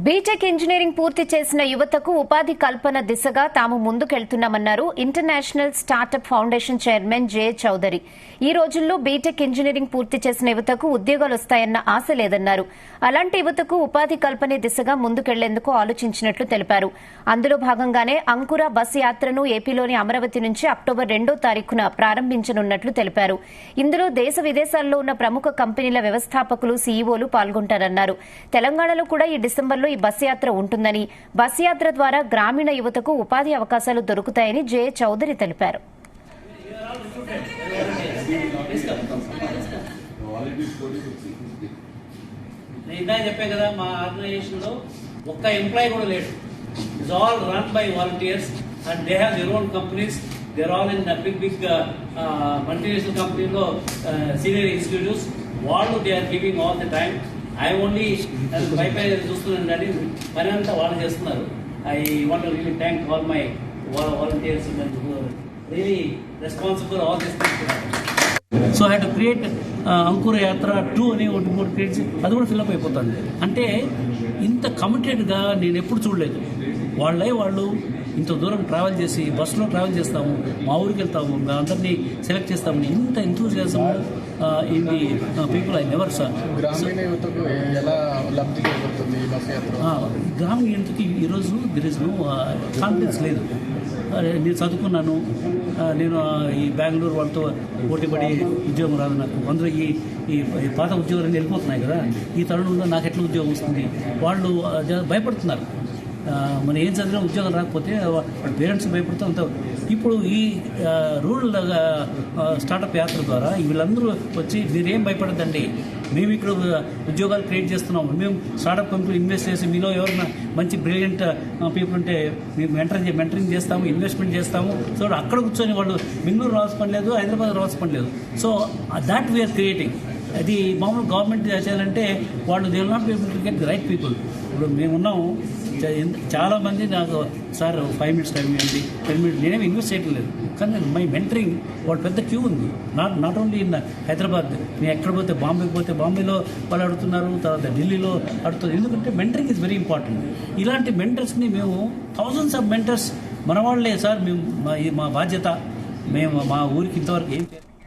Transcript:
BTech engineering పూర్తి చేసిన యువతకు ఉపాధి కల్పన దిశగా తాము ముందుకెళ్తున్నామన్నారు ఇంటర్నేషనల్ స్టార్టప్ ఫౌండేషన్ చైర్మన్ జే చౌదరి. ఈ రోజుల్లో బీటెక్ ఇంజనీరింగ్ పూర్తి చేసిన యువతకు ఉద్యోగాలు వస్తాయన్న ఆశ లేదన్నారు. అలాంటి యువతకు ఉపాధి కల్పనే దిశగా ముందుకెళ్లేందుకు ఆలోచించినట్లు తెలిపారు. అందులో భాగంగానే అంకుర బస్ యాత్రను ఏపీలోని అమరావతి నుంచి అక్టోబర్ 2వ తారీఖున ప్రారంభించనున్నట్లు తెలిపారు. ఇందులో దేశ విదేశాల్లో ఉన్న ప్రముఖ కంపెనీల వ్యవస్థాపకులు, సీఈఓలు పాల్గొంటారన్నారు. తెలంగాణలో కూడా ఈ డిసెంబర్లో ఈ బస్ యాత్ర ఉంటుందని, బస్ యాత్ర ద్వారా గ్రామీణ యువతకు ఉపాధి అవకాశాలు దొరుకుతాయని జే చౌదరి తెలిపారు. చెప్పే కదా, మా ఆర్గనైజేషన్ లో ఒక్క ఎంప్లాయీ కూడా లేడు. It's all run by volunteers and they have their own companies. They're all in big multinational కంపెనీలో సీనియర్ ఎగ్జిక్యూటివ్స్. వాళ్ళు they are giving all the time. I only wifi చూస్తున్నాను కానీ పని అంతా వాళ్ళు చేస్తున్నారు. I want to really thank all my volunteers really responsible all this things. So I have to create Ankura Yatra 2 అని ఒకటి కూడా క్రియేట్ చేసి అది కూడా ఫిల్అప్ అయిపోతుంది. అంటే ఇంత కమిటెడ్గా నేను ఎప్పుడు చూడలేదు. వాళ్ళు ఇంత దూరం ట్రావెల్ చేసి బస్సులో ట్రావెల్ చేస్తాము, మా ఊరికి వెళ్తాము, అందరినీ సెలెక్ట్ చేస్తాము. ఇంత enthusiasm in the people I never sir. గ్రామీణ యువతకు ఎలా లబ్ధి కలుగుతుంది బస్సు యాత్ర? గ్రామీణ యువతకి ఈరోజు దిర్ ఇస్ నో కాన్ఫిడెన్స్ లేదు. నేను చదువుకున్నాను, నేను ఈ బెంగళూరు వాళ్ళతో పోటీపడి ఉద్యోగం రాదు నాకు. అందులో ఈ పాత ఉద్యోగాలు వెళ్ళిపోతున్నాయి కదా, ఈ తరుణంలో నాకు ఎట్లా ఉద్యోగం వస్తుంది? వాళ్ళు భయపడుతున్నారు. మనం ఏం చదివినా ఉద్యోగం రాకపోతే వాళ్ళ పేరెంట్స్ భయపడుతూ. ఇప్పుడు ఈ రూరల్ స్టార్టప్ యాత్ర ద్వారా వీళ్ళందరూ వచ్చి మీరేం భయపడద్దండి, మేము ఇక్కడ ఉద్యోగాలు క్రియేట్ చేస్తున్నాము, మేము స్టార్టప్ కంపెనీ ఇన్వెస్ట్ చేసి మీలో ఎవరైనా మంచి బ్రిలియంట్ పీపుల్ ఉంటే మేము మెంటరింగ్ చేస్తాము, ఇన్వెస్ట్మెంట్ చేస్తాము. సో అక్కడ కూర్చొని వాళ్ళు బెంగళూరు రావాల్సిన పని లేదు, హైదరాబాద్ రావాల్సిన పని లేదు. So that we're creating. అది మామూలు గవర్నమెంట్ చేయాలంటే వాళ్ళు they will not be able to get the right people. ఇప్పుడు మేమున్నాము, చాలామంది నాకు సార్ 5 minutes టైం ఇవ్వండి, 10 minutes, నేనేమి ఇన్వెస్ట్ చేయడం లేదు. కానీ మై మెంటరింగ్ వాళ్ళు పెద్ద క్యూ ఉంది. నాట్ ఓన్లీ ఇన్ హైదరాబాద్, నేను ఎక్కడ పోతే బాంబేకి పోతే బాంబేలో వాళ్ళు అడుగుతున్నారు, తర్వాత ఢిల్లీలో అడుగుతున్నారు. ఎందుకంటే మెంటరింగ్ ఈజ్ వెరీ ఇంపార్టెంట్. ఇలాంటి మెంటర్స్ని మేము థౌజండ్స్ ఆఫ్ మెంటర్స్ మన వాళ్ళే సార్. మేము మా బాధ్యత, మేము మా ఊరికి ఇంతవరకు ఏం